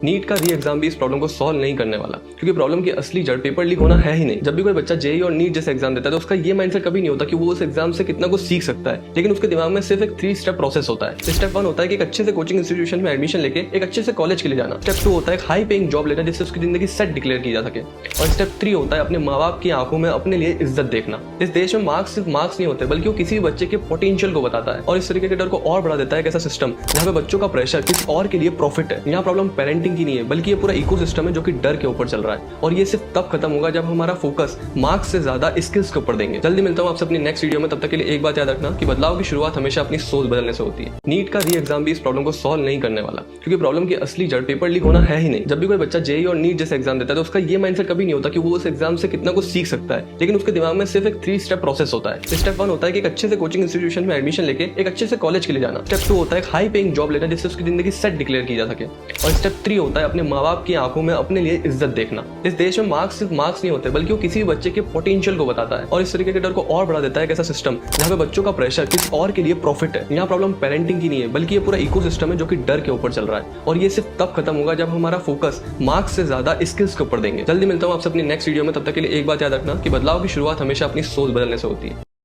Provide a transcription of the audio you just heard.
NEET का री exam भी इस प्रॉब्लम को सॉल्व नहीं करने वाला, क्योंकि प्रॉब्लम की असली जड़ पेपर लीक होना है ही नहीं। जब भी कोई बच्चा जेईई और नीट जैसे एग्जाम देता है तो उसका ये माइंडसेट कभी नहीं होता कि वो उस एग्जाम से कितना कुछ सीख सकता है, लेकिन उसके दिमाग में सिर्फ एक 3 स्टेप प्रोसेस होता है। स्टेप 1 होता है कि एक अच्छे से कोचिंग इंस्टीट्यूशन में एडमिशन लेके एक अच्छे से कॉलेज के लिए जाना। स्टेप 2 होता है एक हाई पेइंग जॉब लेना जिससे उसकी जिंदगी सेट डिक्लेयर की जा सके। और स्टेप 3 होता है अपने माँ बाप की आंखों में अपने लिए इज्जत देखना। इस देश में मार्क्स सिर्फ मार्क्स नहीं होते, बल्कि वो किसी भी बच्चे के पोटेंशियल को बताता है और इस तरीके के डर को और बढ़ा देता है एक ऐसा सिस्टम जहाँ पे बच्चों का प्रेशर किसी और के लिए प्रॉफिट है। यहाँ प्रॉब्लम पेरेंटिंग की नहीं है, बल्कि ये पूरा इकोसिस्टम है जो कि डर के ऊपर चल रहा है। और ये सिर्फ तब खत्म होगा जब हमारा फोकस मार्क्स से ज्यादा स्किल्स के ऊपर देंगे। जल्दी मिलता हूँ आपसे अपनी नेक्स्ट वीडियो में। तब तक के लिए एक बात याद रखना कि बदलाव की शुरुआत हमेशा अपनी सोच बदलने से होती है। नीट का री एग्जाम भी इस प्रॉब्लम को सॉल्व नहीं करने वाला, क्योंकि प्रॉब्लम की असली जड़ पेपर लीक होना है ही नहीं। जब भी कोई बच्चा जेईई और नीट जैसे एग्जाम देता है तो उसका ये माइंडसेट कभी नहीं होता कि वो उस एग्जाम से कितना कुछ सीख सकता है, लेकिन उसके दिमाग में सिर्फ एक 3 स्टेप प्रोसेस होता है। स्टेप 1 होता है कि एक अच्छे से कोचिंग इंस्टीट्यूशन में एडमिशन लेके एक अच्छे से कॉलेज के लिए जाना। स्टेप 2 होता है एक हाई पेइंग जॉब लेना जिससे उसकी जिंदगी सेट डिक्लेयर की जा सके। और स्टेप 3 होता है अपने माँ बाप की आंखों में अपने लिए इज्जत देखना। इस देश में मार्क्स सिर्फ मार्क्स नहीं होते, बल्कि वो किसी भी बच्चे के पोटेंशियल को बताता है और इस तरीके के डर को और बढ़ा देता है एक ऐसा सिस्टम जहाँ पे बच्चों का प्रेशर किसी और के लिए प्रॉफिट है। यहाँ प्रॉब्लम पेरेंटिंग की नहीं है, बल्कि ये पूरा इकोसिस्टम है जो कि डर के ऊपर चल रहा है। और ये सिर्फ तब खत्म होगा जब हमारा फोकस मार्क्स से ज्यादा स्किल्स के ऊपर देंगे। जल्दी मिलता हूँ आपसे अपनी नेक्स्ट वीडियो में। तब तक के लिए एक बात याद रखना कि बदलाव की शुरुआत हमेशा अपनी सोच बदलने से होती है।